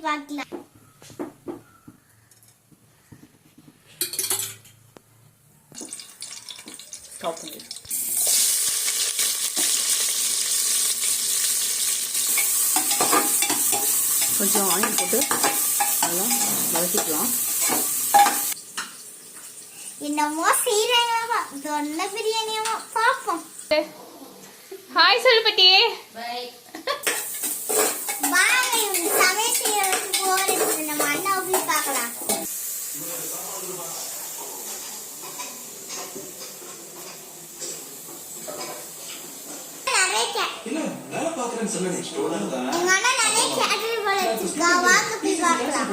பார்க்கலாம். ஸ்டாப் பண்ணி கொஞ்சம் ஆனியன் போட்டு நல்லா வதக்கிக்கலாம். என்னமோ செய்யறாங்க தொன்ன பிரியாணியமோ பாப்போம். ஹாய் சொல்பட்டி. வாங்க இவங்க சமையல் செய்யறதுக்கு போர் அடிச்சு நம்ம அண்ணா போய் பார்க்கலாம். உங்க அண்ணா நிறைய கேட்டரிங் போல வச்சிருக்கா. வாங்க போய் பார்க்கலாம்.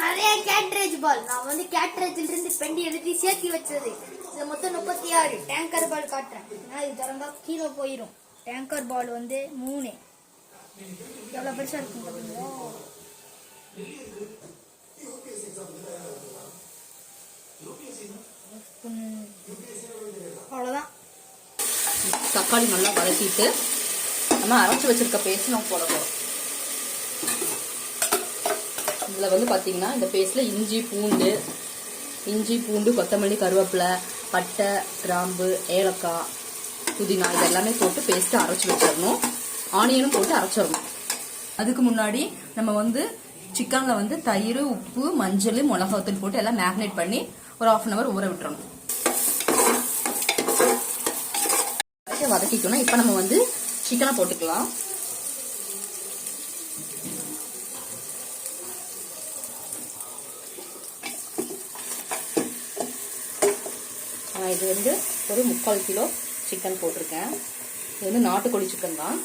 நிறைய கேட்ரேஜ் பால். நான் வந்து கேட்ரேஜ்ல இருந்து பெண்டி எழுதி சேர்த்தி வச்சது. இது மொத்தம் 36 டேங்கர் பால் காட்டுறேன். இது திறந்தா கீழே போயிடும். டேங்கர் பால் வந்து 3. எவ்வளவு பெருசா இருக்கும் பாத்தீங்களா? அவ்வளவுதான். தக்காளி நல்லா வதக்கிட்டு நம்ம அரைச்சி வச்சிருக்க பேஸ்ட் நம்ம போட போறோம். இதுல வந்து பாத்தீங்கன்னா இந்த பேஸ்ட்ல இஞ்சி பூண்டு கொத்தமல்லி கருவேப்பிலை பட்டை கிராம்பு ஏலக்காய் புதினா இது எல்லாமே போட்டு பேஸ்ட் அரைச்சி வச்சிடணும். ஆனியனும் போட்டு அரைச்சிடணும். அதுக்கு முன்னாடி நம்ம வந்து சிக்கன்ல வந்து தயிர் உப்பு மஞ்சள் மிளகாத்தூள் போட்டு எல்லாம் மேரினேட் பண்ணி ஒரு 1/2 hour ஊற விட்டுறணும். வதக்கிக்கணும். இப்ப நம்ம வந்து சிக்கனை போட்டுக்கலாம். இது வந்து ஒரு 3/4 கிலோ சிக்கன் போட்டிருக்கேன். இது வந்து நாட்டுக்கோழி சிக்கன் தான்.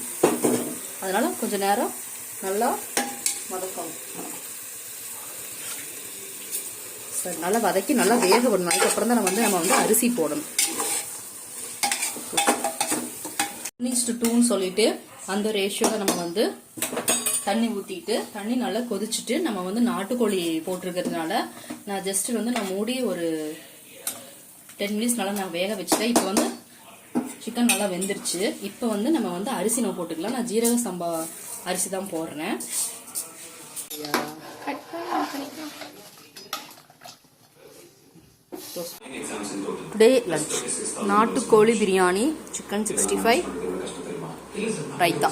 அதனால கொஞ்ச நேரம் நல்லா வதக்கணும். சரி, நல்லா வதக்கி நல்லா வேக விடணும். அதுக்கப்புறம் தான் நம்ம வந்து அரிசி போடணும். 1:2 சொல்லிட்டு அந்த ரேஷியோல நம்ம வந்து தண்ணி ஊத்திட்டு தண்ணி நல்லா கொதிச்சுட்டு நம்ம வந்து நாட்டுக்கோழி போட்டிருக்கிறதுனால நான் ஜஸ்ட் வந்து நான் மூடி ஒரு 10 minutes நல்லா நான் வேக வச்சுட்டேன். இப்போ வந்து சிக்கன் நல்லா வெந்துருச்சு. இப்போ வந்து நம்ம வந்து அரிசி நம்ம போட்டுக்கலாம். நான் ஜீரக சம்பா அரிசி தான் போடுறேன். டுடே லஞ்ச் நாட்டுக்கோழி பிரியாணி, சிக்கன் 65, ரைத்தா.